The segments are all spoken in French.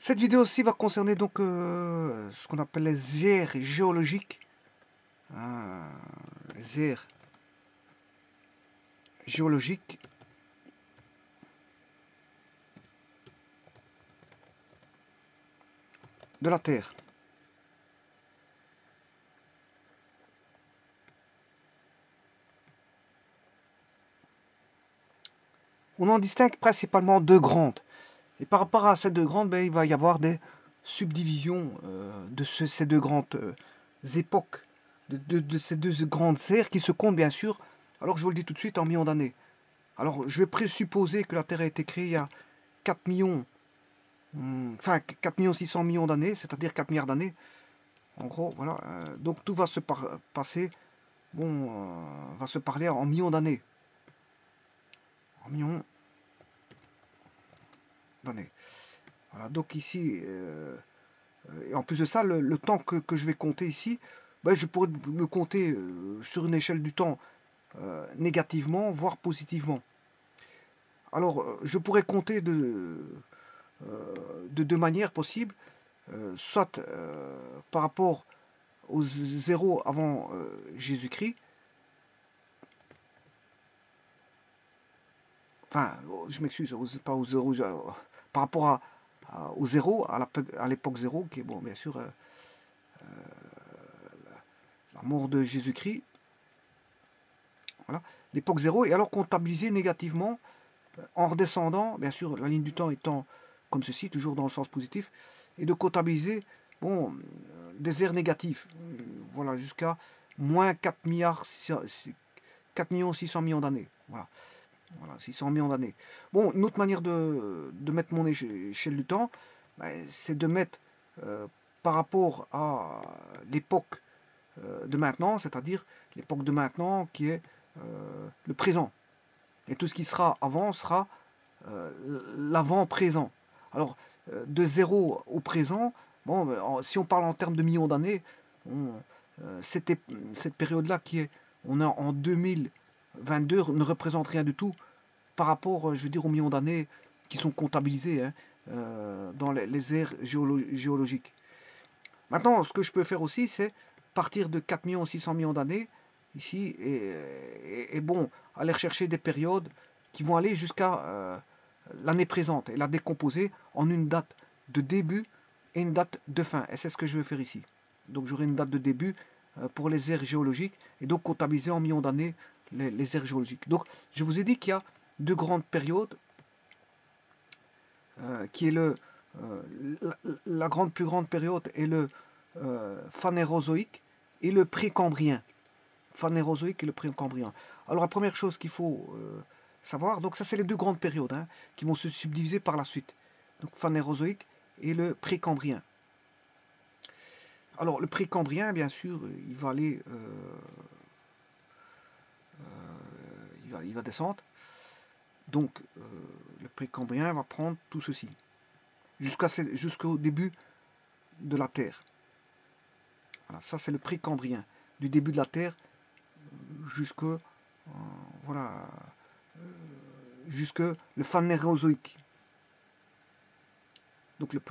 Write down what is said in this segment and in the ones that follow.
Cette vidéo aussi va concerner donc ce qu'on appelle les aires géologiques. Les aires géologiques de la Terre. On en distingue principalement deux grandes. Et par rapport à ces deux grandes, il va y avoir des subdivisions de ces deux grandes époques, de ces deux grandes aires qui se comptent bien sûr, alors je vous le dis tout de suite, en millions d'années. Alors je vais présupposer que la Terre a été créée il y a 4 millions, enfin 4 600 millions d'années, c'est-à-dire 4 milliards d'années. En gros, voilà. Donc tout va se passer, va se parler en millions d'années. En millions d'années. Voilà, donc ici, et en plus de ça, le temps que je vais compter ici, je pourrais le compter sur une échelle du temps négativement, voire positivement. Alors, je pourrais compter de deux manières possibles, soit par rapport aux zéros avant Jésus-Christ, enfin, je m'excuse, pas aux zéros, par rapport au zéro, à l'époque zéro, qui est, bon, bien sûr, la mort de Jésus-Christ, voilà, l'époque zéro, et alors comptabiliser négativement, en redescendant, bien sûr, la ligne du temps étant comme ceci, toujours dans le sens positif, et de comptabiliser, des aires négatives, voilà, jusqu'à moins 4 millions 600 millions d'années, voilà. Voilà, 600 millions d'années. Bon, une autre manière de mettre mon échelle du temps, c'est de mettre par rapport à l'époque de maintenant, c'est-à-dire l'époque de maintenant qui est le présent. Et tout ce qui sera avant sera l'avant-présent. Alors, de zéro au présent, si on parle en termes de millions d'années, cette période-là qui est, on est en 2022, ne représente rien du tout par rapport, je veux dire, aux millions d'années qui sont comptabilisées dans les aires géologiques. Maintenant, ce que je peux faire aussi, c'est partir de 4 600 millions d'années, ici, et aller rechercher des périodes qui vont aller jusqu'à l'année présente, et la décomposer en une date de début et une date de fin. Et c'est ce que je vais faire ici. Donc j'aurai une date de début pour les aires géologiques, et donc comptabiliser en millions d'années les aires géologiques. Donc je vous ai dit qu'il y a deux grandes périodes, qui est la plus grande période est le phanérozoïque et le précambrien. Phanérozoïque et le précambrien. Alors la première chose qu'il faut savoir, donc ça c'est les deux grandes périodes qui vont se subdiviser par la suite. Donc phanérozoïque et le précambrien. Alors le précambrien, bien sûr, il va aller, il va descendre. Donc le précambrien va prendre tout ceci jusqu'au début de la Terre. Voilà, ça c'est le précambrien, du début de la Terre jusque jusque le phanérozoïque. Donc le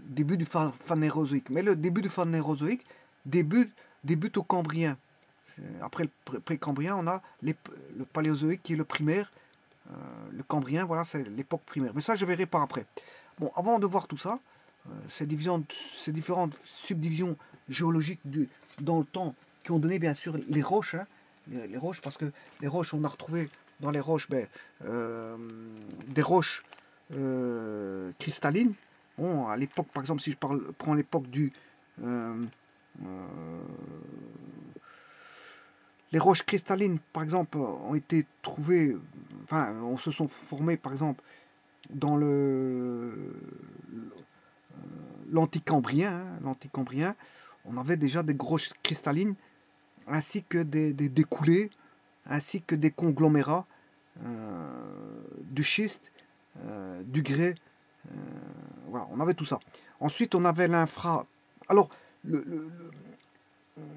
début du phanérozoïque. Mais le début du phanérozoïque débute au cambrien. Après le précambrien, on a le paléozoïque qui est le primaire. Le cambrien, voilà, c'est l'époque primaire. Mais ça, je verrai par après. Bon, avant de voir tout ça, ces différentes subdivisions géologiques dans le temps qui ont donné bien sûr les roches, les roches, parce que les roches, on a retrouvé dans les roches des roches cristallines. Bon, à l'époque, par exemple, si je prends l'époque les roches cristallines, par exemple, ont été trouvées, enfin, on se sont formées, par exemple, dans l'anticambrien, on avait déjà des roches cristallines, ainsi que des coulées, ainsi que des conglomérats, du schiste, du grès, voilà, on avait tout ça. Ensuite, on avait l'infra. Alors,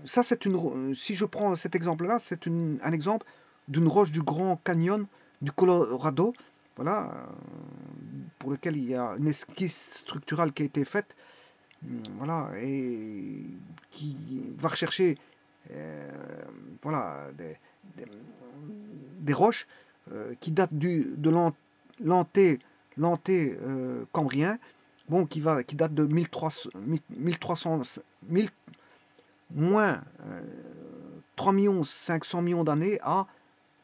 ça, si je prends cet exemple-là, c'est un exemple d'une roche du Grand Canyon du Colorado, voilà, pour lequel il y a une esquisse structurale qui a été faite, voilà, et qui va rechercher voilà, des- des roches qui datent de l'anté-cambrien, bon, qui date de 1300, 1000, moins 3 500 millions d'années à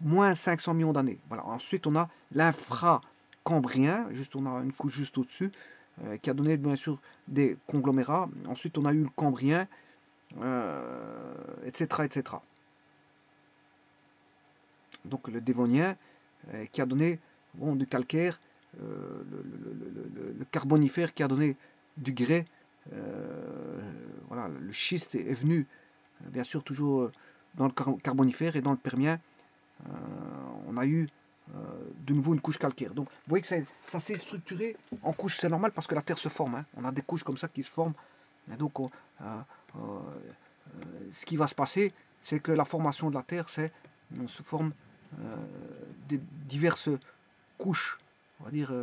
moins 500 millions d'années. Voilà. Ensuite, on a l'infracambrien, juste on a une couche juste au-dessus, qui a donné bien sûr des conglomérats. Ensuite, on a eu le cambrien, etc., etc. Donc le dévonien, qui a donné bon, du calcaire, le carbonifère qui a donné du grès. Voilà, le schiste est venu, bien sûr, toujours dans le carbonifère, et dans le permien, on a eu de nouveau une couche calcaire. Donc vous voyez que ça s'est structuré en couches, c'est normal parce que la Terre se forme. Hein. On a des couches comme ça qui se forment. Et donc ce qui va se passer, c'est que la formation de la Terre, on se forme des diverses couches, on va dire,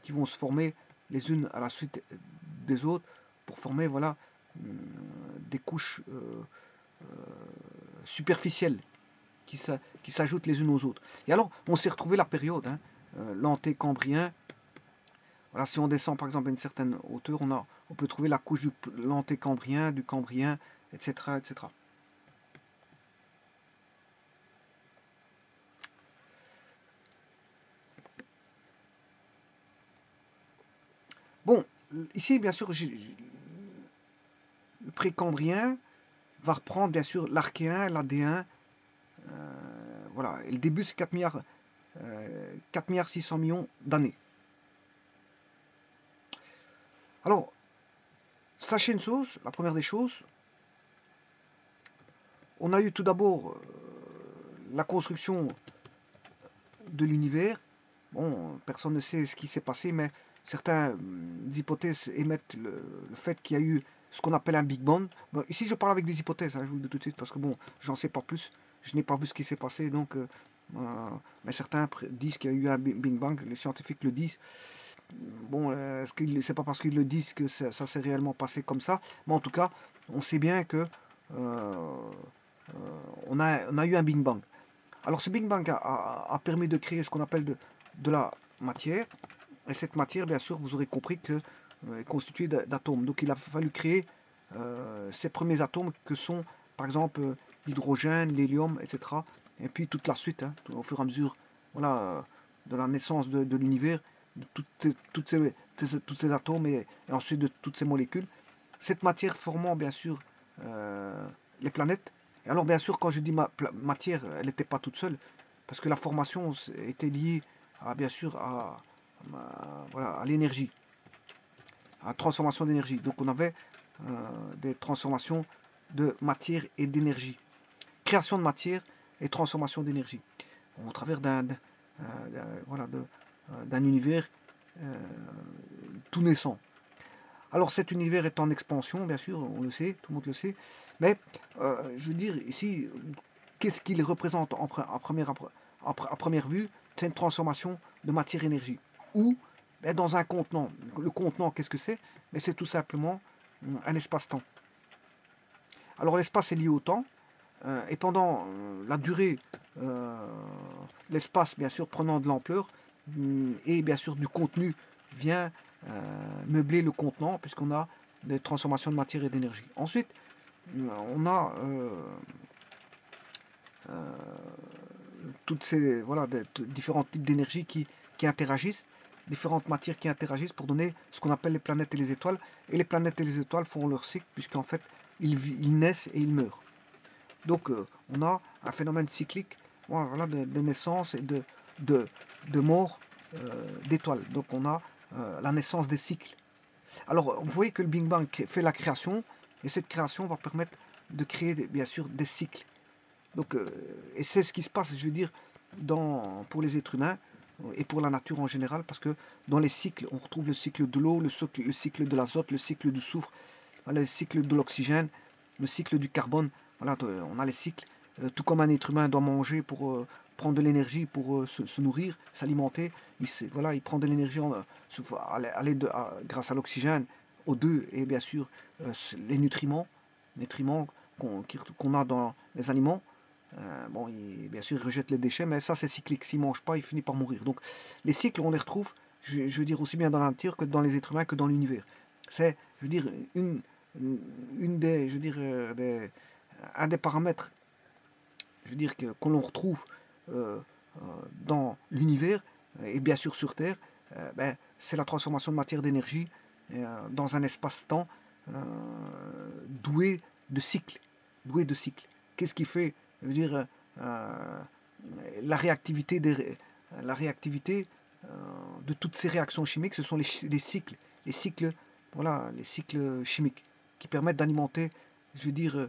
qui vont se former les unes à la suite des autres pour former voilà, des couches superficielles qui s'ajoutent les unes aux autres. Et alors, on s'est retrouvé la période, hein, l'antécambrien. Voilà, si on descend par exemple à une certaine hauteur, on peut trouver la couche de l'antécambrien, du cambrien, etc., etc. Bon, ici, bien sûr, le précambrien va reprendre, bien sûr, l'archéen, l'adéen. Voilà, et le début, c'est 4 milliards, 600 millions d'années. Alors, sachez une chose, la première des choses, on a eu tout d'abord la construction de l'univers. Bon, personne ne sait ce qui s'est passé, mais certaines hypothèses émettent le fait qu'il y a eu ce qu'on appelle un Big Bang. Bon, ici, je parle avec des hypothèses, hein, je vous le dis tout de suite, parce que bon, j'en sais pas plus. Je n'ai pas vu ce qui s'est passé, donc, mais certains disent qu'il y a eu un Big Bang, les scientifiques le disent. Bon, c'est pas parce qu'ils le disent que ça s'est réellement passé comme ça, mais en tout cas, on sait bien que on a eu un Big Bang. Alors ce Big Bang a permis de créer ce qu'on appelle de la matière, et cette matière, bien sûr, vous aurez compris que est constituée d'atomes. Donc il a fallu créer ces premiers atomes que sont, par exemple, l'hydrogène, l'hélium, etc. Et puis toute la suite, hein, au fur et à mesure, voilà, de la naissance de l'univers, de tous ces atomes, et ensuite de toutes ces molécules. Cette matière formant, bien sûr, les planètes. Et alors, bien sûr, quand je dis matière, elle n'était pas toute seule, parce que la formation était liée, bien sûr, voilà, à l'énergie, à la transformation d'énergie. Donc, on avait des transformations de matière et d'énergie. Création de matière et transformation d'énergie. Au travers voilà, d'un univers tout naissant. Alors cet univers est en expansion, bien sûr, on le sait, tout le monde le sait, mais je veux dire ici, qu'est-ce qu'il représente à première vue? C'est une transformation de matière-énergie. Ou dans un contenant. Le contenant, qu'est-ce que c'est? Mais c'est tout simplement un espace-temps. Alors l'espace est lié au temps, et pendant la durée, l'espace, bien sûr, prenant de l'ampleur, et bien sûr du contenu vient meubler le contenant, puisqu'on a des transformations de matière et d'énergie. Ensuite, on a toutes ces voilà, différents types d'énergie qui interagissent, différentes matières qui interagissent pour donner ce qu'on appelle les planètes et les étoiles. Et les planètes et les étoiles font leur cycle, puisqu'en fait, ils naissent et ils meurent. Donc, on a un phénomène cyclique, voilà, de naissance et de mort d'étoiles. Donc, on a la naissance des cycles. Alors, vous voyez que le Big Bang fait la création, et cette création va permettre de créer, bien sûr, des cycles. Donc, et c'est ce qui se passe, je veux dire, pour les êtres humains et pour la nature en général, parce que dans les cycles, on retrouve le cycle de l'eau, le cycle de l'azote, le cycle du soufre, le cycle de l'oxygène, le cycle du carbone. Voilà, on a les cycles. Tout comme un être humain doit manger prendre de l'énergie pour se nourrir, s'alimenter. Voilà, il prend de l'énergie grâce à l'oxygène, O2 et bien sûr les nutriments qu'on a dans les aliments. Bon, bien sûr, il rejette les déchets, mais ça, c'est cyclique. S'il ne mange pas, il finit par mourir. Donc, les cycles, on les retrouve, je veux dire, aussi bien dans la nature que dans les êtres humains que dans l'univers. C'est, je veux dire, une des, je veux dire, un des paramètres, je veux dire, qu'on l'on retrouve euh, dans l'univers et bien sûr sur Terre, c'est la transformation de matière d'énergie dans un espace-temps doué de cycles. Doué de cycles. Qu'est-ce qui fait, je veux dire, la réactivité, la réactivité de toutes ces réactions chimiques, ce sont les cycles. Les cycles, voilà, les cycles chimiques qui permettent d'alimenter, je veux dire,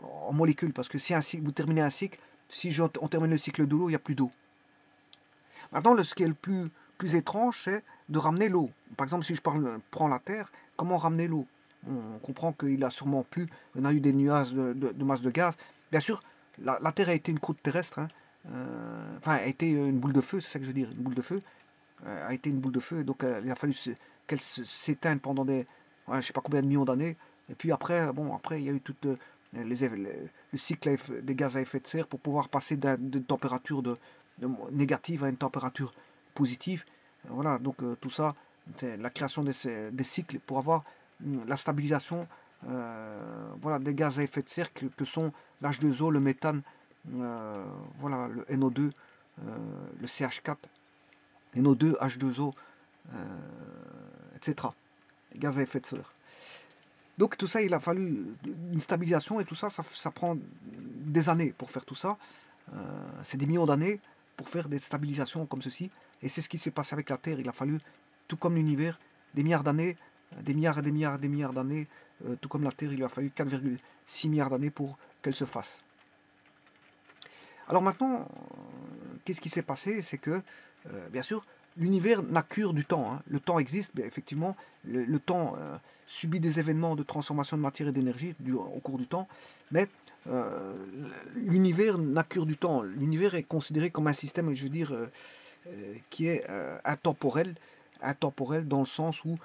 en molécules. Parce que si vous terminez un cycle, si on termine le cycle de l'eau, il n'y a plus d'eau. Maintenant, ce qui est le plus étrange, c'est de ramener l'eau. Par exemple, si je prends la Terre, comment ramener l'eau? On comprend qu'il a sûrement plu, on a eu des nuages de masse de gaz. Bien sûr, la Terre a été une croûte terrestre, hein, enfin, a été une boule de feu, c'est ça que je veux dire, une boule de feu, a été une boule de feu, donc il a fallu qu'elle s'éteigne pendant je ne sais pas combien de millions d'années, et puis après, après, il y a eu tout le cycle des gaz à effet de serre pour pouvoir passer de température négative à une température positive. Voilà, donc tout ça, c'est la création des cycles pour avoir la stabilisation voilà, des gaz à effet de serre que sont l'H2O, le méthane, voilà, le NO2, le CH4, NO2, H2O, etc. Les gaz à effet de serre. Donc tout ça, il a fallu une stabilisation et tout ça, ça prend des années pour faire tout ça. C'est des millions d'années pour faire des stabilisations comme ceci. Et c'est ce qui s'est passé avec la Terre. Il a fallu, tout comme l'univers, des milliards d'années, des milliards et des milliards et des milliards d'années, tout comme la Terre, il lui a fallu 4,6 milliards d'années pour qu'elle se fasse. Alors maintenant, qu'est-ce qui s'est passé? C'est que, bien sûr, l'univers n'a cure du temps. Hein. Le temps existe, mais effectivement, le temps subit des événements de transformation de matière et d'énergie au cours du temps, mais l'univers n'a cure du temps. L'univers est considéré comme un système, je veux dire, qui est intemporel dans le sens où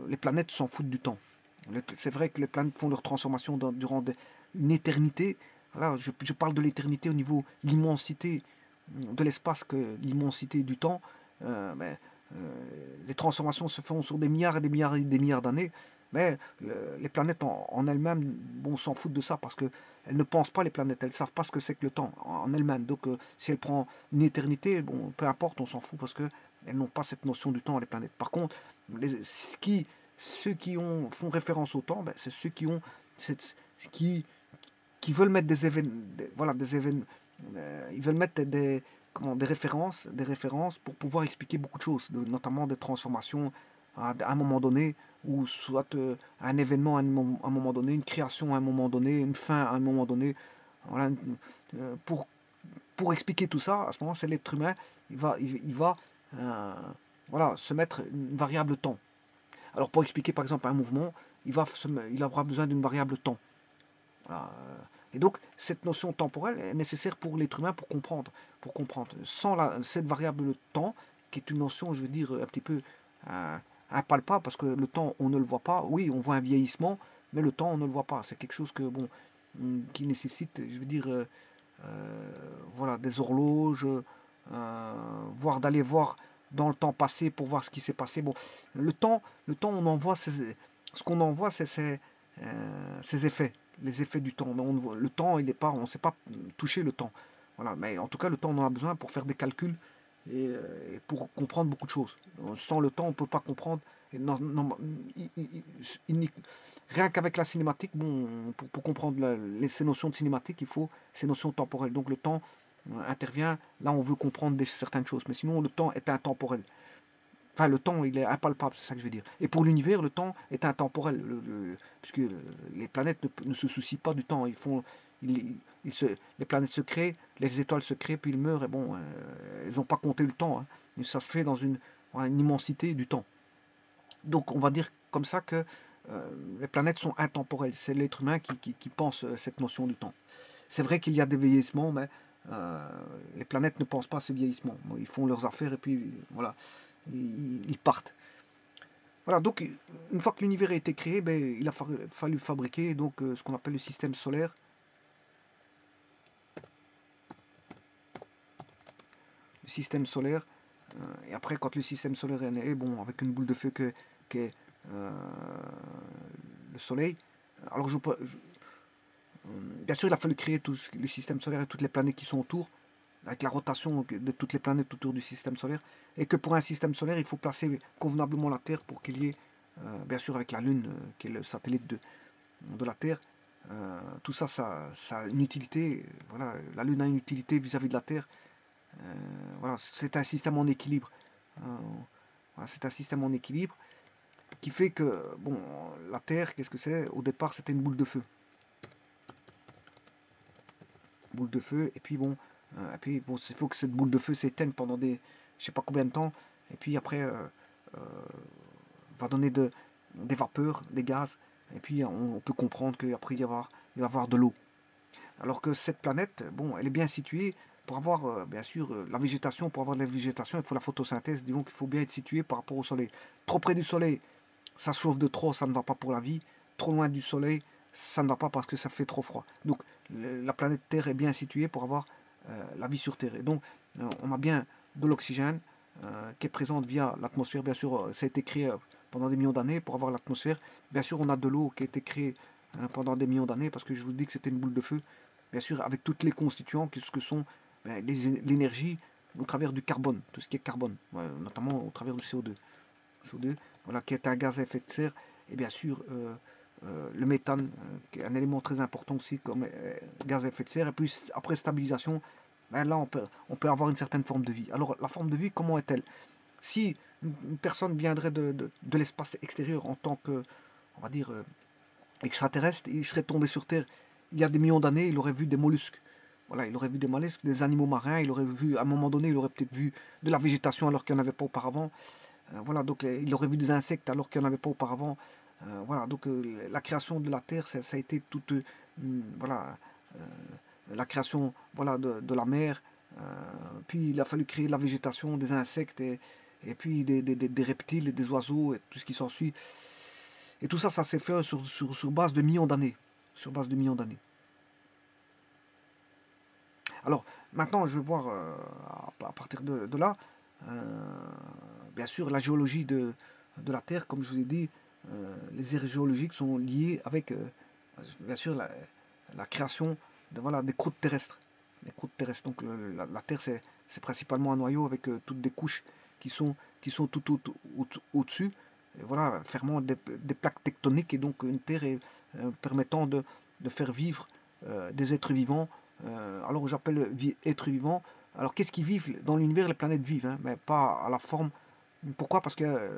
les planètes s'en foutent du temps. C'est vrai que les planètes font leur transformation durant une éternité. Voilà, je parle de l'éternité au niveau de l'immensité de l'espace que l'immensité du temps. Mais, les transformations se font sur des milliards et des milliards et des milliards d'années. Mais les planètes en elles-mêmes, bon, s'en foutent de ça parce qu'elles ne pensent pas les planètes, elles ne savent pas ce que c'est que le temps en elles-mêmes. Donc si elles prennent une éternité, bon, peu importe, on s'en fout parce qu'elles n'ont pas cette notion du temps, les planètes. Par contre, ceux qui font référence au temps, c'est ceux qui ont qui, qui veulent mettre des événements, voilà, des événements, ils veulent mettre des références pour pouvoir expliquer beaucoup de choses, notamment des transformations à un moment donné, ou soit un événement à un moment donné, une création à un moment donné, une fin à un moment donné. Voilà, pour expliquer tout ça, à ce moment, c'est l'être humain, il va voilà, se mettre une variable temps. Alors pour expliquer par exemple un mouvement, il aura besoin d'une variable temps. Voilà. Et donc, cette notion temporelle est nécessaire pour l'être humain pour comprendre. Sans cette variable temps, qui est une notion, je veux dire, un petit peu impalpable, parce que le temps, on ne le voit pas. Oui, on voit un vieillissement, mais le temps, on ne le voit pas. C'est quelque chose qui nécessite, je veux dire, voilà, des horloges, voire d'aller voir dans le temps passé pour voir ce qui s'est passé. Bon, le temps, on en voit ce qu'on en voit, c'est ses effets, les effets du temps. Mais le temps, il n'est pas, on ne sait pas toucher le temps. Voilà, mais en tout cas, le temps, on en a besoin pour faire des calculs et pour comprendre beaucoup de choses. Sans le temps, on ne peut pas comprendre. Et rien qu'avec la cinématique, bon, pour comprendre ces notions de cinématique, il faut ces notions temporelles. Donc le temps intervient, là on veut comprendre certaines choses, mais sinon le temps est intemporel. Enfin, le temps, il est impalpable, c'est ça que je veux dire. Et pour l'univers, le temps est intemporel, puisque les planètes ne se soucient pas du temps. Les planètes se créent, les étoiles se créent, puis ils meurent, et bon, elles n'ont pas compté le temps. Hein. Mais ça se fait dans une immensité du temps. Donc, on va dire comme ça que les planètes sont intemporelles. C'est l'être humain qui pense cette notion du temps. C'est vrai qu'il y a des vieillissements, mais les planètes ne pensent pas à ce vieillissement. Bon, ils font leurs affaires et puis voilà, ils partent. Voilà, donc une fois que l'univers a été créé, ben, il a fallu fabriquer donc, ce qu'on appelle le système solaire. Le système solaire. Et après, quand le système solaire est né, bon, avec une boule de feu qui est le Soleil. Alors, bien sûr, il a fallu créer tout le système solaire et toutes les planètes qui sont autour, avec la rotation de toutes les planètes autour du système solaire. Et que pour un système solaire, il faut placer convenablement la Terre pour qu'il y ait, bien sûr, avec la Lune, qui est le satellite de la Terre. Tout ça, ça a une utilité. Voilà, la Lune a une utilité vis-à-vis de la Terre. Voilà, c'est un système en équilibre. Voilà, c'est un système en équilibre qui fait que, bon, la Terre, qu'est-ce que c'est? Au départ, c'était une boule de feu. Boule de feu, et puis bon, il faut que cette boule de feu s'éteigne pendant je sais pas combien de temps, et puis après, va donner des vapeurs, des gaz, et puis on peut comprendre qu'après, il va y avoir de l'eau. Alors que cette planète, bon, elle est bien située pour avoir, bien sûr, la végétation. Pour avoir de la végétation, il faut la photosynthèse. Disons qu'il faut bien être situé par rapport au Soleil. Trop près du Soleil, ça chauffe de trop, ça ne va pas pour la vie. Trop loin du Soleil, ça ne va pas parce que ça fait trop froid. Donc, la planète Terre est bien située pour avoir la vie sur Terre. Et donc, on a bien de l'oxygène qui est présente via l'atmosphère. Bien sûr, ça a été créé pendant des millions d'années pour avoir l'atmosphère. Bien sûr, on a de l'eau qui a été créée pendant des millions d'années, parce que je vous dis que c'était une boule de feu. Bien sûr, avec toutes les constituants, ce que sont l'énergie au travers du carbone, tout ce qui est carbone, notamment au travers du CO2. CO2, voilà, qui est un gaz à effet de serre, et bien sûr le méthane, qui est un élément très important aussi comme gaz à effet de serre. Et puis après stabilisation, ben là on peut avoir une certaine forme de vie. Alors la forme de vie, comment est-elle? Si une personne viendrait de l'espace extérieur en tant que, on va dire, extraterrestre, il serait tombé sur Terre il y a des millions d'années, il aurait vu des mollusques. Voilà, il aurait vu des mollusques, des animaux marins, il aurait vu, à un moment donné, il aurait peut-être vu de la végétation alors qu'il n'y en avait pas auparavant. Voilà, donc il aurait vu des insectes alors qu'il n'y en avait pas auparavant. Voilà, donc la création de la Terre, ça a été toute, voilà, la création, voilà, de la mer. Puis il a fallu créer de la végétation, des insectes, et puis des reptiles et des oiseaux et tout ce qui s'ensuit. Et tout ça, ça s'est fait sur base de millions d'années. Sur base de millions d'années. Alors, maintenant, je vais voir à partir de là, bien sûr, la géologie de la Terre, comme je vous ai dit, les ères géologiques sont liées avec, bien sûr, la création voilà, des croûtes terrestres. Les croûtes terrestres. Donc, la Terre, c'est principalement un noyau avec toutes des couches qui sont tout au-dessus. Et voilà, fermant des plaques tectoniques, et donc une Terre permettant de faire vivre des êtres vivants. Alors j'appelle êtres vivants. Alors qu'est-ce qui vivent dans l'univers? Les planètes vivent, hein, mais pas à la forme. Pourquoi? Parce que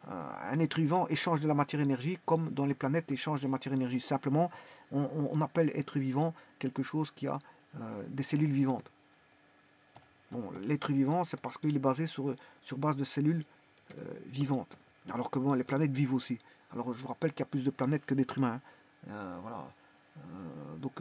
un être vivant échange de la matière-énergie comme dans les planètes échangent de matière-énergie. Simplement, on appelle être vivant quelque chose qui a des cellules vivantes. Bon, l'être vivant, c'est parce qu'il est basé sur base de cellules vivantes. Alors que bon, les planètes vivent aussi. Alors je vous rappelle qu'il y a plus de planètes que d'êtres humains, hein. Voilà. Donc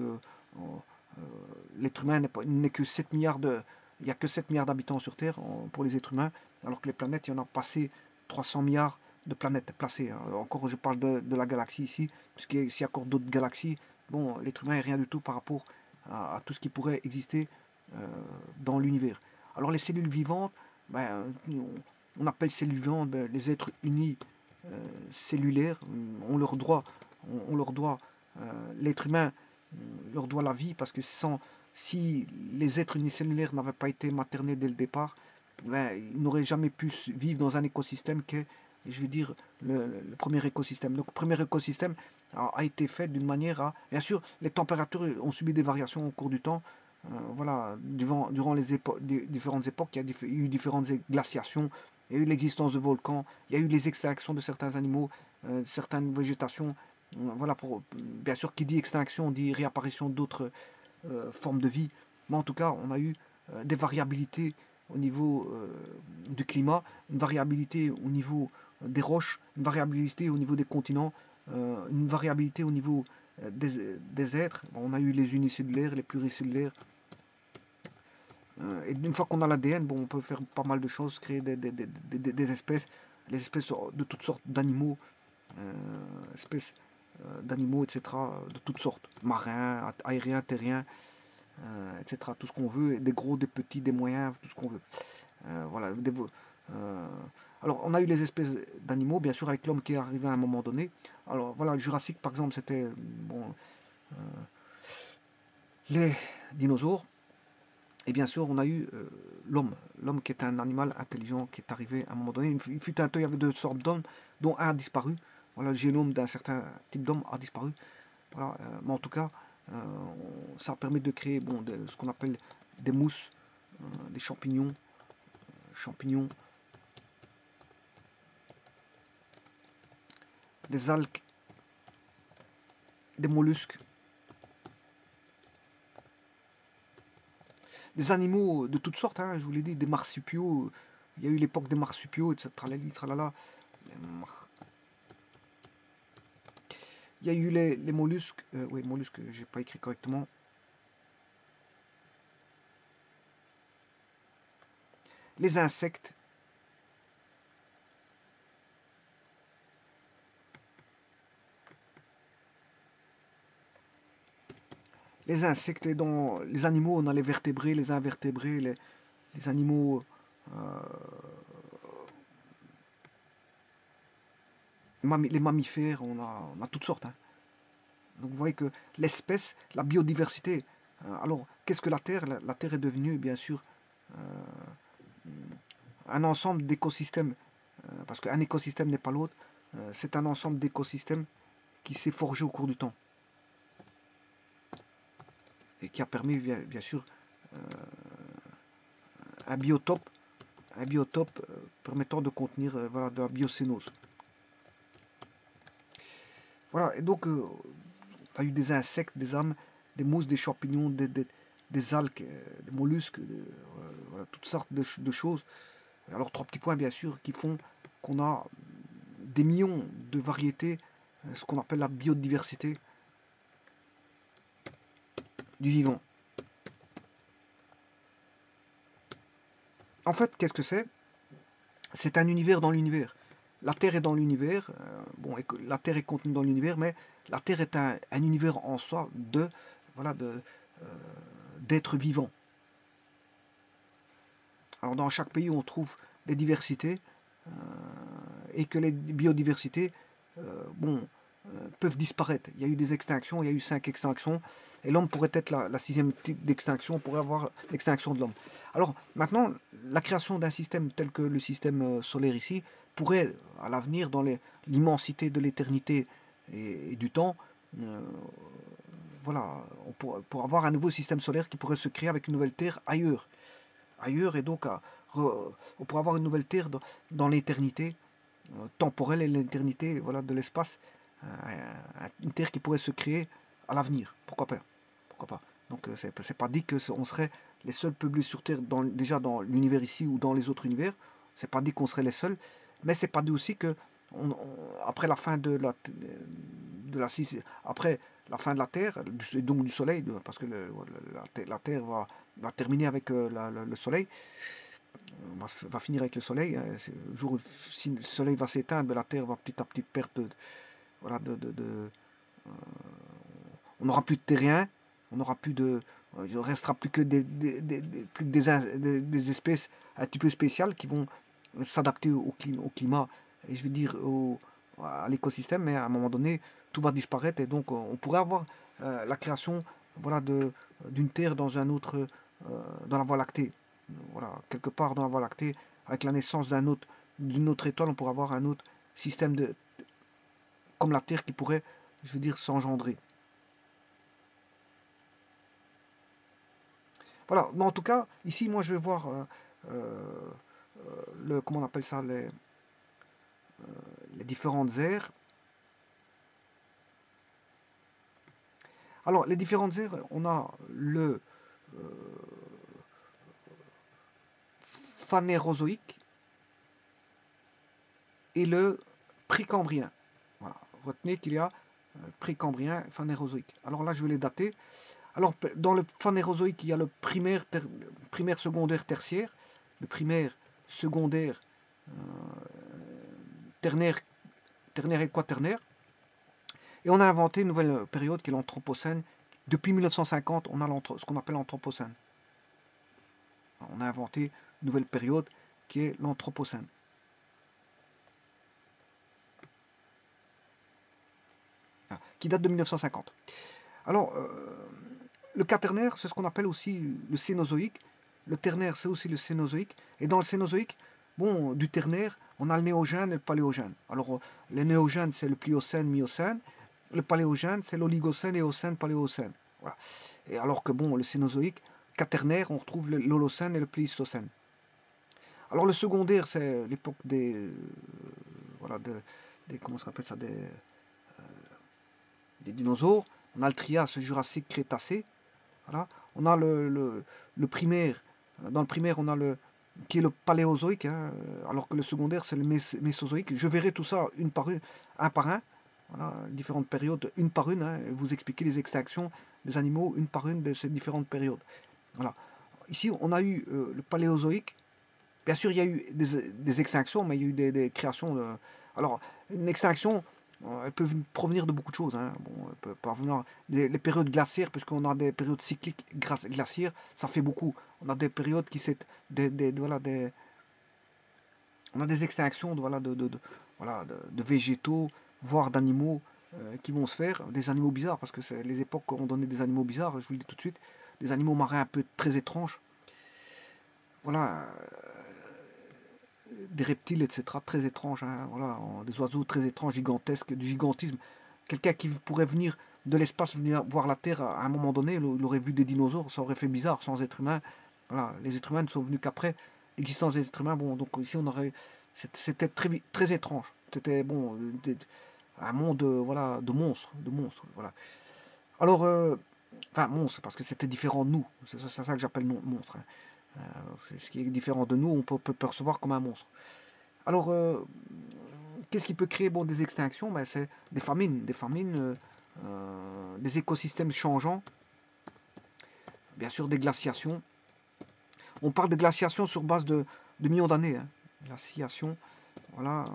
l'être humain n'est que 7 milliards il n'y a que 7 milliards d'habitants sur Terre pour les êtres humains, alors que les planètes, il y en a passé 300 milliards de planètes placées, hein. Encore, je parle de la galaxie ici, puisqu'il y a encore d'autres galaxies. Bon, l'être humain est rien du tout par rapport à tout ce qui pourrait exister dans l'univers. Alors les cellules vivantes, ben, on appelle cellules vivantes les êtres unis cellulaires. On leur doit, l'être humain leur doit la vie, parce que si les êtres unicellulaires n'avaient pas été maternés dès le départ, ben, ils n'auraient jamais pu vivre dans un écosystème qui est, je veux dire, le premier écosystème. Donc le premier écosystème a été fait d'une manière à... Bien sûr, les températures ont subi des variations au cours du temps. Voilà, durant les différentes époques, il y a eu différentes glaciations, il y a eu l'existence de volcans, il y a eu les extinctions de certains animaux, certaines végétations. Voilà, bien sûr, qui dit extinction dit réapparition d'autres formes de vie. Mais en tout cas, on a eu des variabilités au niveau du climat, une variabilité au niveau des roches, une variabilité au niveau des continents, une variabilité au niveau des êtres. Bon, on a eu les unicellulaires, les pluricellulaires. Et une fois qu'on a l'ADN, bon, on peut faire pas mal de choses, créer des espèces, les espèces de toutes sortes d'animaux, espèces d'animaux, etc., de toutes sortes, marins, aériens, terriens, etc., tout ce qu'on veut, des gros, des petits, des moyens, tout ce qu'on veut. Voilà. Euh, alors, on a eu les espèces d'animaux, bien sûr, avec l'homme qui est arrivé à un moment donné. Alors, voilà, le Jurassique, par exemple, c'était bon, les dinosaures. Et bien sûr, on a eu l'homme qui est un animal intelligent qui est arrivé à un moment donné. Il fut un temps, il y avait deux sortes d'hommes, dont un a disparu. Voilà, le génome d'un certain type d'homme a disparu. Voilà, mais en tout cas, ça permet de créer bon, ce qu'on appelle des mousses, des champignons, des algues, des mollusques, des animaux de toutes sortes, hein, je vous l'ai dit, des marsupiaux. Il y a eu l'époque des marsupiaux, etc. Tralali, tralala. Il y a eu les mollusques. Oui, mollusques, j'ai pas écrit correctement. Les insectes. Les insectes, et dans les animaux, on a les vertébrés, les invertébrés, les animaux les mammifères, on a toutes sortes, hein. Donc vous voyez que l'espèce, la biodiversité, alors qu'est-ce que la Terre? La Terre est devenue bien sûr un ensemble d'écosystèmes, parce qu'un écosystème n'est pas l'autre, c'est un ensemble d'écosystèmes qui s'est forgé au cours du temps et qui a permis bien sûr un biotope, permettant de contenir voilà, de la biocénose. Voilà, et donc on a eu des insectes, des âmes, des mousses, des champignons, des algues, des mollusques, voilà, toutes sortes de choses. Alors trois petits points bien sûr qui font qu'on a des millions de variétés, ce qu'on appelle la biodiversité du vivant. En fait, qu'est-ce que c'est? C'est un univers dans l'univers. La Terre est dans l'univers, bon, et que la Terre est contenue dans l'univers, mais la Terre est un univers en soi voilà, d'êtres vivants. Alors dans chaque pays, on trouve des diversités, et que les biodiversités, bon, peuvent disparaître. Il y a eu des extinctions, il y a eu 5 extinctions, et l'homme pourrait être la sixième type d'extinction, on pourrait avoir l'extinction de l'homme. Alors maintenant, la création d'un système tel que le système solaire ici pourrait, à l'avenir, dans l'immensité de l'éternité et du temps, voilà, pour avoir un nouveau système solaire qui pourrait se créer avec une nouvelle Terre ailleurs, et donc on pourrait avoir une nouvelle Terre dans l'éternité temporelle et l'éternité voilà, de l'espace, une Terre qui pourrait se créer à l'avenir. Pourquoi pas? Pourquoi pas? Donc c'est pas dit que on serait les seuls peuplés sur Terre déjà dans l'univers ici ou dans les autres univers. C'est pas dit qu'on serait les seuls, mais c'est pas dit aussi que après la fin après la fin de la Terre, donc du Soleil, parce que la Terre va terminer avec le Soleil, va finir avec le Soleil. Hein, le jour où le Soleil va s'éteindre, la Terre va petit à petit perdre voilà, on n'aura plus de terrien, on n'aura plus de, il ne restera plus que des espèces un petit peu spéciales qui vont s'adapter au climat et je veux dire à l'écosystème, mais à un moment donné, tout va disparaître et donc on pourrait avoir la création voilà, d'une Terre dans un autre, dans la Voie lactée. Voilà, quelque part dans la Voie lactée, avec la naissance d'une autre étoile, on pourrait avoir un autre système comme la Terre qui pourrait, je veux dire, s'engendrer. Voilà, mais en tout cas, ici, moi, je vais voir comment on appelle ça, les différentes aires. Alors, les différentes aires, on a le phanérozoïque et le précambrien. Voilà. Retenez qu'il y a précambrien et phanérozoïque. Alors là, je vais les dater. Alors, dans le Phanérozoïque, il y a le primaire, secondaire, tertiaire. Le primaire, secondaire, ternaire, ternaire et quaternaire. Et on a inventé une nouvelle période qui est l'Anthropocène. Depuis 1950, on a ce qu'on appelle l'Anthropocène. On a inventé une nouvelle période qui est l'Anthropocène. Qui date de 1950. Alors, le quaternaire, c'est ce qu'on appelle aussi le Cénozoïque. Le ternaire, c'est aussi le Cénozoïque. Et dans le Cénozoïque, bon, du ternaire, on a le néogène et le paléogène. Alors, le néogène, c'est le Pliocène, Miocène. Le paléogène, c'est l'Oligocène, Éocène, Paléocène. Voilà. Et alors que, bon, le Cénozoïque, quaternaire, on retrouve l'Holocène et le Pléistocène. Alors, le secondaire, c'est l'époque des... voilà, comment ça s'appelle ça, des dinosaures. On a le Trias, le Jurassique, Crétacé. Voilà. On a le primaire. Dans le primaire, on a qui est le paléozoïque, hein, alors que le secondaire, c'est le mésozoïque. Je verrai tout ça un par un. Voilà, différentes périodes, une par une. Hein, vous expliquer les extinctions des animaux, une par une de ces différentes périodes. Voilà. Ici, on a eu le paléozoïque. Bien sûr, il y a eu des extinctions, mais il y a eu des créations. Alors, une extinction, elle peut provenir de beaucoup de choses. Hein. Bon, elle peut parvenir les périodes glaciaires, puisqu'on a des périodes cycliques glaciaires, ça fait beaucoup. On a des périodes qui c'est on a des extinctions de végétaux, voire d'animaux qui vont se faire, des animaux bizarres, parce que les époques ont donné des animaux bizarres, je vous le dis tout de suite, des animaux marins un peu très étranges. Voilà, des reptiles, etc., très étranges, hein, voilà, des oiseaux très étranges, gigantesques, du gigantisme. Quelqu'un qui pourrait venir de l'espace, venir voir la Terre à un moment donné, il aurait vu des dinosaures, ça aurait fait bizarre sans être humain. Voilà, les êtres humains ne sont venus qu'après l'existence des êtres humains. Bon, donc ici on aurait, c'était très, très étrange. C'était bon, un monde voilà, de monstres, voilà. Alors, enfin monstres, parce que c'était différent de nous. C'est ça que j'appelle monstre. Hein. Ce qui est différent de nous, on peut percevoir comme un monstre. Alors, qu'est-ce qui peut créer bon, des extinctions? Ben, c'est des famines, des écosystèmes changeants, bien sûr des glaciations. On parle de glaciation sur base de millions d'années. Hein. Glaciation, voilà.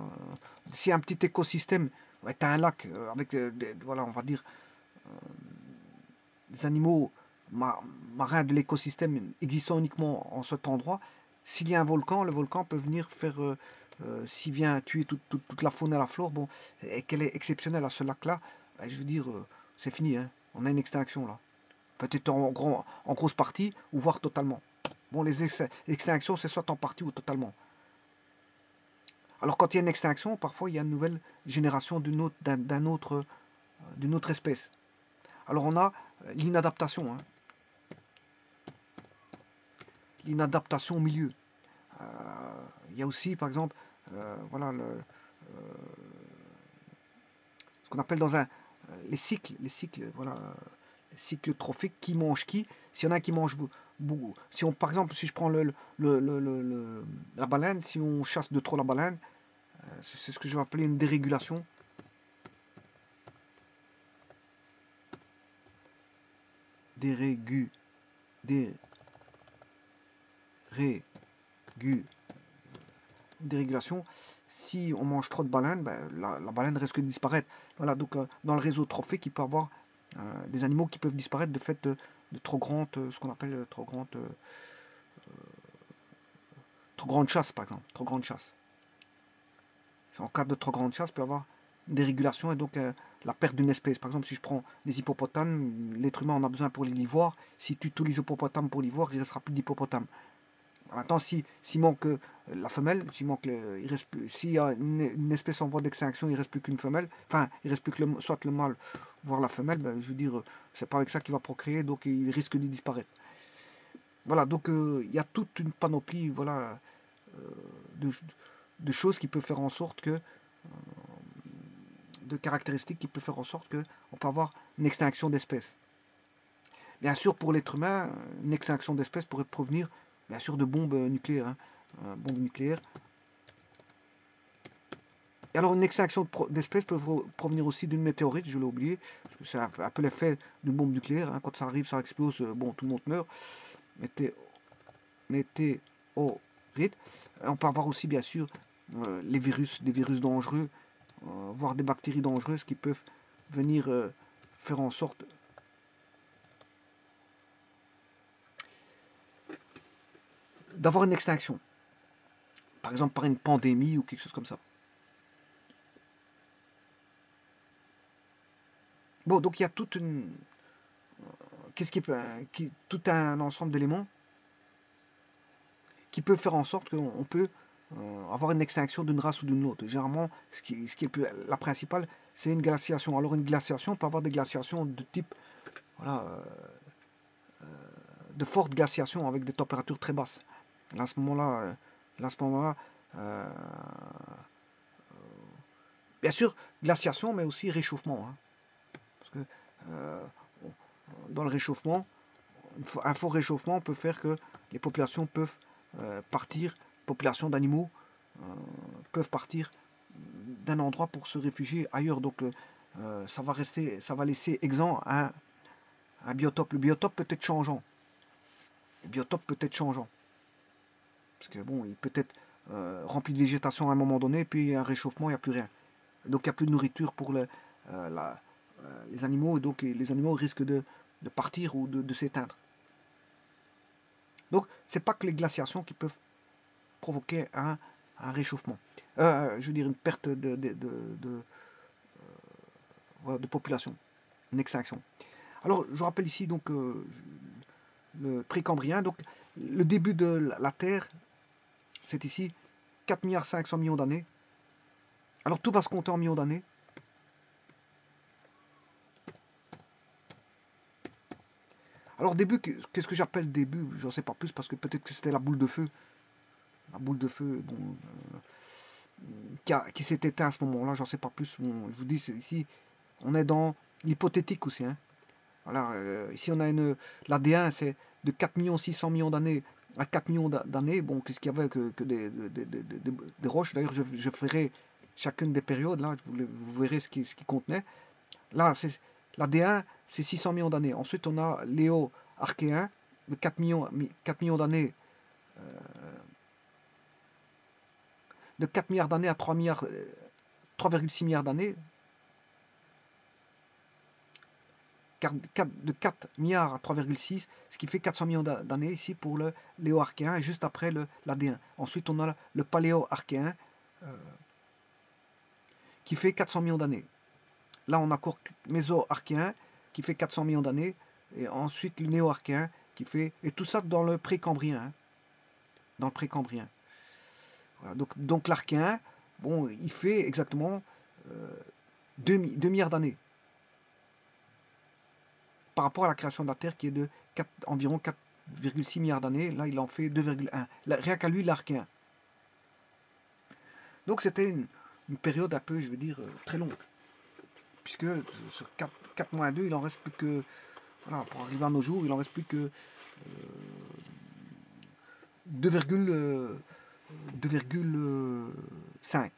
Si un petit écosystème, ouais, tu as un lac avec, voilà, on va dire, des animaux marins de l'écosystème existant uniquement en cet endroit, s'il y a un volcan, le volcan peut venir faire, s'il vient tuer toute la faune et la flore, bon, et qu'elle est exceptionnelle à ce lac-là, ben, je veux dire, c'est fini, hein. On a une extinction là. Peut-être en grosse partie, ou voire totalement. Bon, les extinctions, c'est soit en partie ou totalement. Alors quand il y a une extinction, parfois il y a une nouvelle génération d'une autre espèce. Alors on a l'inadaptation. Hein. L'inadaptation au milieu. Il y a aussi, par exemple, voilà, ce qu'on appelle dans les cycles, voilà, les cycles trophiques, qui mange qui. S'il y en a qui mangent beaucoup, si on, par exemple, si je prends la baleine, si on chasse de trop la baleine, c'est ce que je vais appeler une dérégulation. Dérégulation. Si on mange trop de baleines, ben, la baleine risque de disparaître. Voilà, donc dans le réseau trophique, il peut y avoir des animaux qui peuvent disparaître de fait de trop grande, ce qu'on appelle trop grande chasse, par exemple. Trop grande chasse. En cas de trop grande chasse, il peut y avoir une dérégulation et donc la perte d'une espèce. Par exemple, si je prends les hippopotames, l'être humain en a besoin pour l'ivoire. Si tu tous les hippopotames pour l'ivoire, il ne restera plus d'hippopotames. Maintenant, s'il manque la femelle, s'il y a une espèce en voie d'extinction, il ne reste plus qu'une femelle, enfin, il ne reste plus que soit le mâle, voire la femelle, ben, je veux dire, c'est pas avec ça qu'il va procréer, donc il risque de disparaître. Voilà, donc il y a toute une panoplie, voilà, de choses qui peuvent faire en sorte que, de caractéristiques qui peuvent faire en sorte qu'on peut avoir une extinction d'espèces. Bien sûr, pour l'être humain, une extinction d'espèces pourrait provenir bien sûr de bombes nucléaires. Hein. Bombes nucléaires. Et alors, une extinction d'espèces peut provenir aussi d'une météorite, je l'ai oublié, parce que c'est un peu l'effet d'une bombe nucléaire. Hein. Quand ça arrive, ça explose, bon, tout le monde meurt. Météorite. On peut avoir aussi, bien sûr, des virus dangereux, voire des bactéries dangereuses qui peuvent venir faire en sorte d'avoir une extinction. Par exemple, par une pandémie ou quelque chose comme ça. Bon, donc il y a toute une... tout un ensemble d'éléments qui peuvent faire en sorte qu'on peut avoir une extinction d'une race ou d'une autre. Généralement, ce qui est la principale, c'est une glaciation. Alors une glaciation peut avoir des glaciations de type, voilà, de fortes glaciations avec des températures très basses. Là, à ce moment-là, bien sûr, glaciation, mais aussi réchauffement. Hein, parce que dans le réchauffement, un fort réchauffement peut faire que les populations peuvent partir, populations d'animaux peuvent partir d'un endroit pour se réfugier ailleurs. Donc ça va laisser exempt un biotope. Le biotope peut être changeant. Le biotope peut être changeant. Parce que bon, il peut être rempli de végétation à un moment donné, puis un réchauffement, il n'y a plus rien. Donc il n'y a plus de nourriture pour les animaux, et donc les animaux risquent de partir ou de s'éteindre. Donc c'est pas que les glaciations qui peuvent provoquer un réchauffement. Je veux dire une perte de population, une extinction. Alors je rappelle ici donc le précambrien, donc le début de la Terre, c'est ici 4,5 milliards d'années. Alors tout va se compter en millions d'années. Alors début, qu'est-ce que j'appelle début? J'en sais pas plus parce que peut-être que c'était la boule de feu. La boule de feu, bon, qui s'est éteinte à ce moment-là, j'en sais pas plus. Bon, je vous dis, ici, on est dans l'hypothétique aussi. Hein. Voilà, ici on a l'ADN, c'est de 4 600 000 d'années à 4 millions d'années. Bon, qu'est-ce qu'il y avait que des roches? D'ailleurs, je ferai chacune des périodes, là, vous verrez ce qui contenait. Là, l'ADN, c'est 600 millions d'années. Ensuite, on a Léo-Archéen, de 4 millions d'années. De 4 milliards d'années à 3,6 milliards d'années. De 4 milliards à 3,6, ce qui fait 400 millions d'années ici pour le Léo-Archéen, et juste après l'AD1. Ensuite, on a le Paléo-Archéen, qui fait 400 millions d'années. Là, on a encore Méso-Archéen, qui fait 400 millions d'années, et ensuite le Néo-Archéen, qui fait... Et tout ça dans le Précambrien. Hein, dans le Précambrien. Voilà, donc l'Archéen, bon, il fait exactement 2 milliards d'années. Par rapport à la création de la Terre qui est de environ 4,6 milliards d'années, là il en fait 2,1. Rien qu'à lui, l'Archéen. Donc c'était une période un peu, je veux dire, très longue. Puisque sur 4-2, il en reste plus que, voilà, pour arriver à nos jours, il en reste plus que 2,5.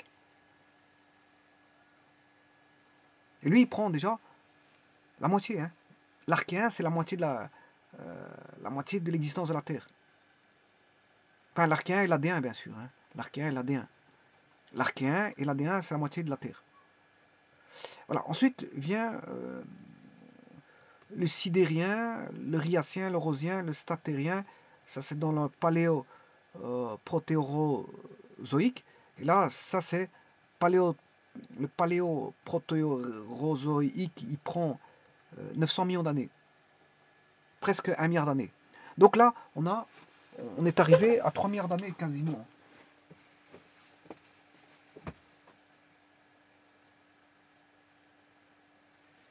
Et lui, il prend déjà la moitié. Hein. L'Archéen, c'est la moitié de l'existence de la Terre. Enfin, l'Archéen et l'AD1, bien sûr. Hein. L'Archéen et l'AD1. L'Archéen et l'AD1, c'est la moitié de la Terre. Voilà. Ensuite vient le Sidérien, le Riacien, le Rosien, le Statérien. Ça, c'est dans le Paléo-Protérozoïque. Et là, ça, c'est le Paléo-Protérozoïque. Il prend 900 millions d'années. Presque 1 milliard d'années. Donc là, on est arrivé à 3 milliards d'années quasiment.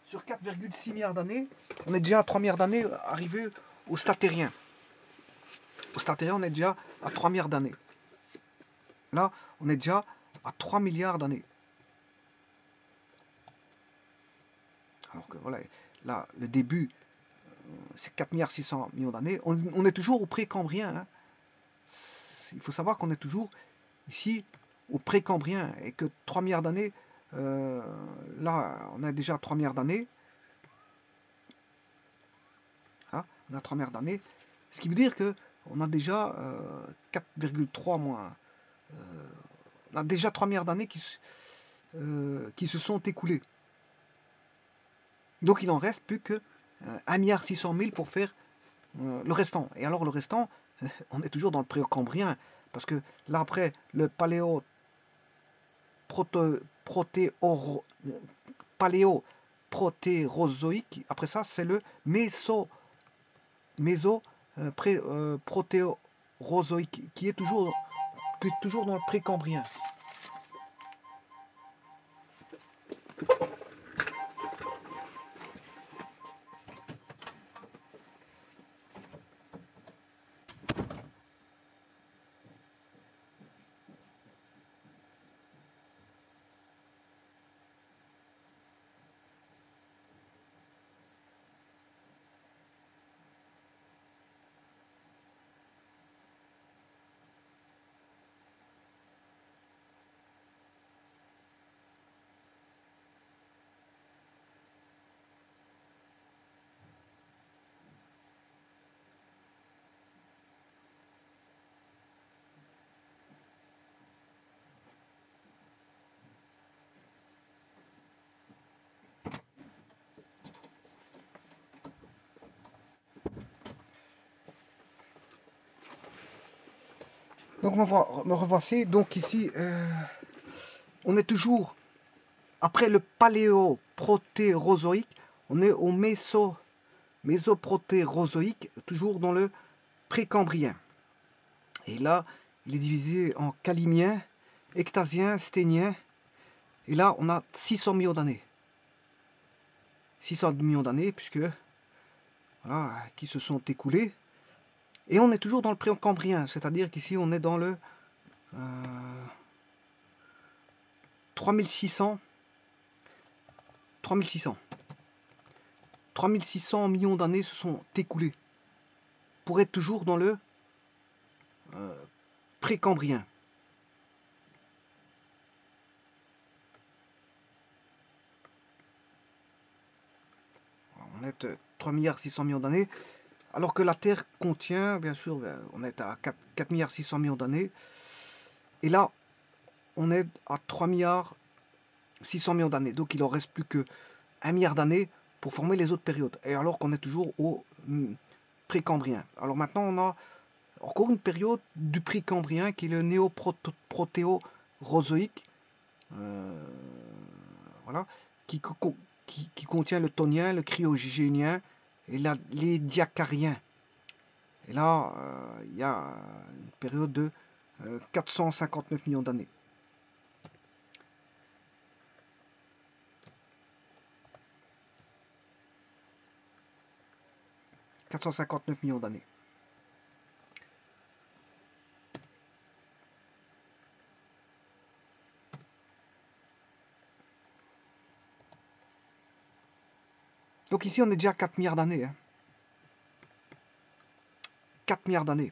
Sur 4,6 milliards d'années, on est déjà à 3 milliards d'années arrivé au Statérien. Au Statérien, on est déjà à 3 milliards d'années. Là, on est déjà à 3 milliards d'années. Alors que voilà, là, le début, c'est 4 milliards 600 millions d'années. On est toujours au Précambrien. Hein. Il faut savoir qu'on est toujours ici au précambrien, et que 3 milliards d'années, là, on a déjà 3 milliards d'années. Hein, on a 3 milliards d'années. Ce qui veut dire que on a déjà 4,3 moins. On a déjà 3 milliards d'années qui se sont écoulées. Donc il n'en reste plus que 1,6 milliard pour faire le restant. Et alors le restant, on est toujours dans le précambrien. Parce que là après, le paléo-protérozoïque, après ça c'est le protérozoïque qui est toujours dans le précambrien. Donc me revoici. Donc ici, on est toujours, après le paléoprotérozoïque, on est au mésoprotérozoïque, toujours dans le précambrien. Et là, il est divisé en calimien, ectasien, sténien. Et là, on a 600 millions d'années. 600 millions d'années, puisque voilà, qui se sont écoulées. Et on est toujours dans le précambrien, c'est-à-dire qu'ici on est dans le 3600 millions d'années se sont écoulées pour être toujours dans le précambrien. On est 3,6 milliards d'années, alors que la Terre contient, bien sûr, on est à 4,6 milliards d'années. Et là, on est à 3,6 milliards d'années. Donc il en reste plus que 1 milliard d'années pour former les autres périodes. Et alors qu'on est toujours au précambrien. Alors maintenant, on a encore une période du précambrien qui est le néoprotéorozoïque. Voilà, qui contient le tonien, le cryogénien et les diacariens. Et là, il y a une période de 459 millions d'années. Millions d'années. Donc ici, on est déjà à 4 milliards d'années. Hein. 4 milliards d'années.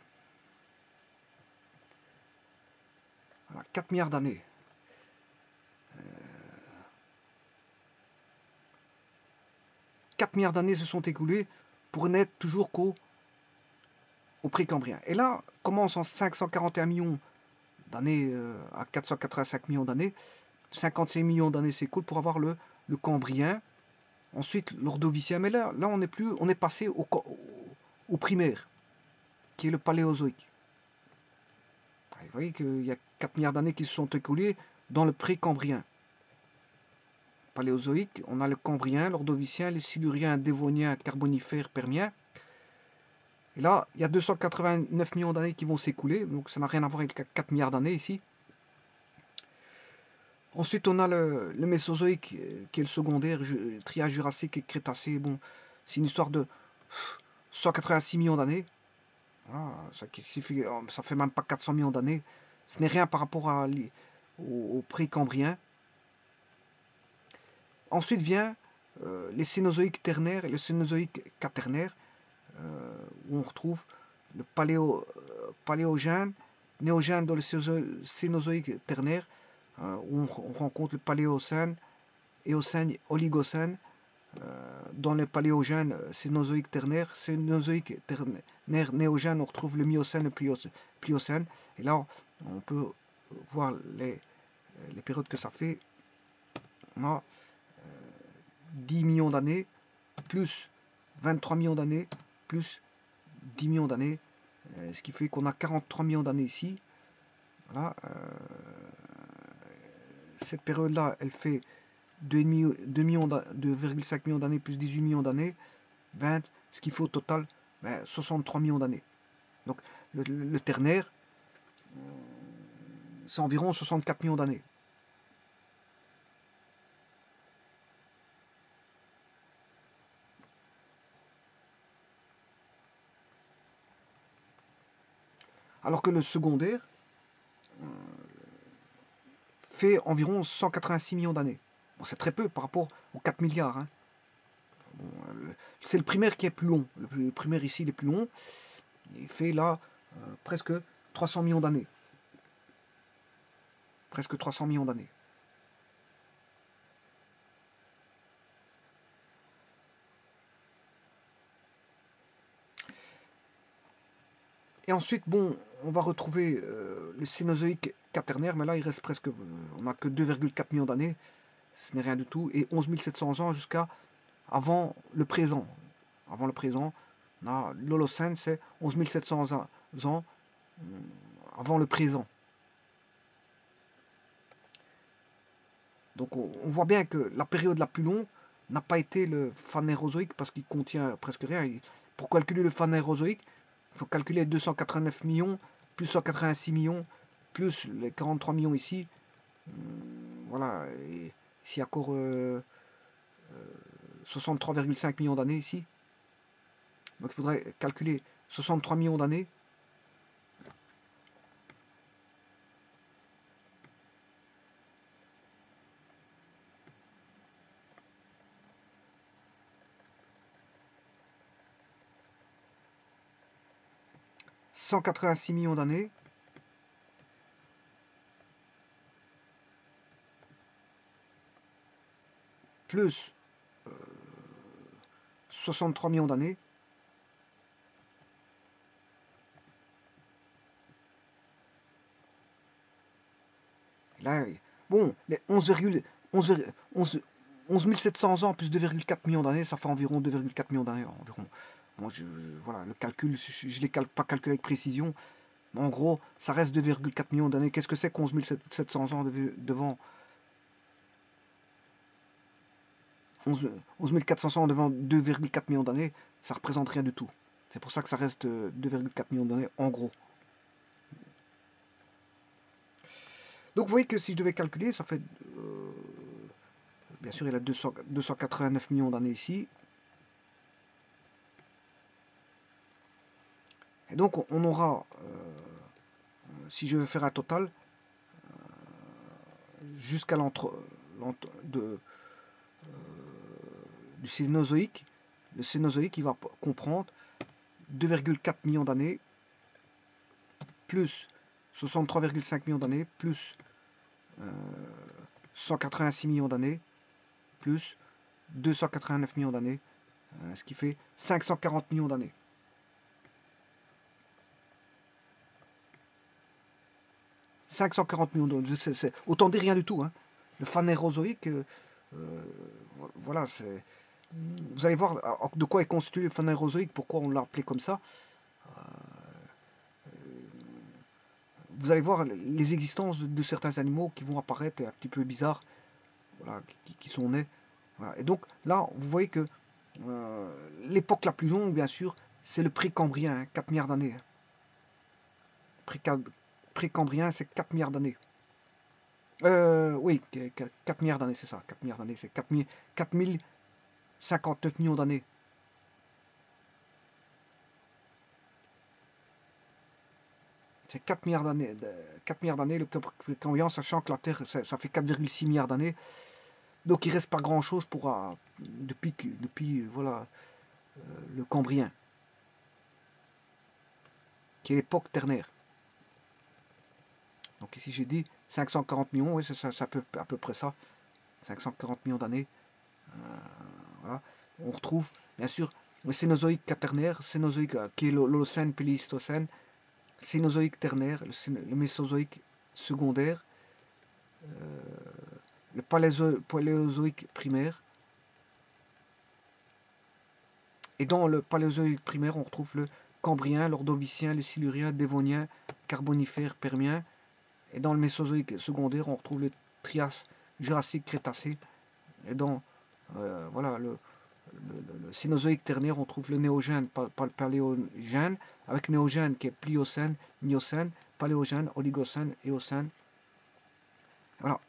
Voilà, 4 milliards d'années. 4 milliards d'années se sont écoulées pour n'être toujours qu'au précambrien. Et là, commence en 541 millions d'années à 485 millions d'années. 56 millions d'années s'écoulent pour avoir le cambrien. Ensuite, l'ordovicien. Mais là on est passé au primaire, qui est le paléozoïque. Vous voyez qu'il y a 4 milliards d'années qui se sont écoulées dans le précambrien. Paléozoïque, on a le cambrien, l'ordovicien, les silurien, dévonien, carbonifère, permien. Et là, il y a 289 millions d'années qui vont s'écouler, donc ça n'a rien à voir avec 4 milliards d'années ici. Ensuite, on a le Mésozoïque, qui est le secondaire, le trias jurassique et crétacé. Bon, c'est une histoire de 186 millions d'années. Voilà, ça fait même pas 400 millions d'années. Ce n'est rien par rapport au précambrien. Ensuite vient les Cénozoïques ternaires et le Cénozoïque quaternaire, où on retrouve le paléogène néogène dans le Cénozoïque ternaire, où on rencontre le Paléocène, Éocène, Oligocène. Dans le Paléogène, Cénozoïque ternaire, Cénozoïque ternaire, néogène, on retrouve le Miocène et le Pliocène. Et là, on peut voir les périodes que ça fait. On a 10 millions d'années, plus 23 millions d'années, plus 10 millions d'années, ce qui fait qu'on a 43 millions d'années ici. Voilà, cette période-là, elle fait 2,5 millions d'années plus 18 millions d'années, 20, ce qui fait au total 63 millions d'années. Donc le ternaire, c'est environ 64 millions d'années. Alors que le secondaire fait environ 186 millions d'années. Bon, c'est très peu par rapport aux 4 milliards. Hein. Bon, c'est le primaire qui est plus long. Le primaire ici, il est plus long. Il fait là presque 300 millions d'années. Presque 300 millions d'années. Et ensuite, bon, on va retrouver le Cénozoïque quaternaire, mais là, il reste presque... on n'a que 2,4 millions d'années. Ce n'est rien du tout. Et 11 700 ans jusqu'à avant le présent. Avant le présent, l'Holocène, c'est 11 700 ans avant le présent. Donc on voit bien que la période la plus longue n'a pas été le Phanérozoïque parce qu'il contient presque rien. Pour calculer le Phanérozoïque, il faut calculer 289 millions, plus 186 millions, plus les 43 millions ici. Voilà, et ici encore 63,5 millions d'années ici. Donc il faudrait calculer 63 millions d'années. « 186 millions d'années. Plus 63 millions d'années. Là, bon, les 11 700 ans plus 2,4 millions d'années, ça fait environ 2,4 millions d'années. Environ. Bon, voilà, le calcul, je ne l'ai pas calculé avec précision. Mais en gros, ça reste 2,4 millions d'années. Qu'est-ce que c'est qu'11 700 ans devant 11 400 ans devant 2,4 millions d'années? Ça représente rien du tout. C'est pour ça que ça reste 2,4 millions d'années, en gros. Donc vous voyez que si je devais calculer, ça fait... bien sûr, il a 289 millions d'années ici. Et donc on aura, si je veux faire un total, jusqu'à du Cénozoïque, le Cénozoïque il va comprendre 2,4 millions d'années, plus 63,5 millions d'années, plus 186 millions d'années, plus 289 millions d'années, ce qui fait 540 millions d'années. « 540 millions d'années, autant dire rien du tout. Hein. Le Phanérozoïque, voilà, c'est... Vous allez voir de quoi est constitué le Phanérozoïque, pourquoi on l'a appelé comme ça. Vous allez voir les existences de certains animaux qui vont apparaître un petit peu bizarres, voilà, qui sont nés. Voilà. Et donc là, vous voyez que l'époque la plus longue, bien sûr, c'est le précambrien, hein, 4 milliards d'années. Précambrien, c'est 4 milliards d'années. Oui, 4 milliards d'années, c'est ça. 4 milliards d'années, c'est 4059 millions d'années. C'est 4 milliards d'années. 4 milliards d'années, le Précambrien, sachant que la Terre, ça fait 4,6 milliards d'années. Donc il reste pas grand-chose pour depuis voilà, le Cambrien, qui est l'époque ternaire. Donc ici j'ai dit 540 millions, oui c'est à peu près ça, 540 millions d'années. Voilà. On retrouve bien sûr le Cénozoïque quaternaire, Cénozoïque qui est l'Holocène, Pléistocène, Cénozoïque ternaire, le Mésozoïque secondaire, le Paléozoïque primaire. Et dans le Paléozoïque primaire, on retrouve le Cambrien, l'Ordovicien, le Silurien, Dévonien, Carbonifère, Permien. Et dans le Mésozoïque secondaire, on retrouve le Trias, Jurassique, Crétacé. Et dans voilà, le Cénozoïque ternaire, on trouve le Néogène, pas le Paléogène, avec Néogène qui est Pliocène, Miocène, Paléogène, Oligocène, Éocène. Voilà.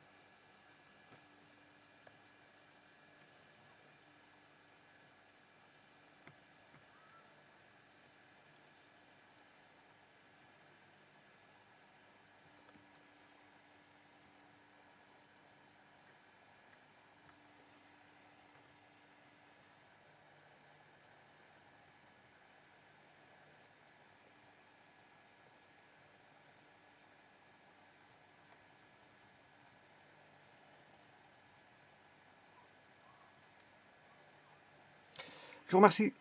Je vous remercie.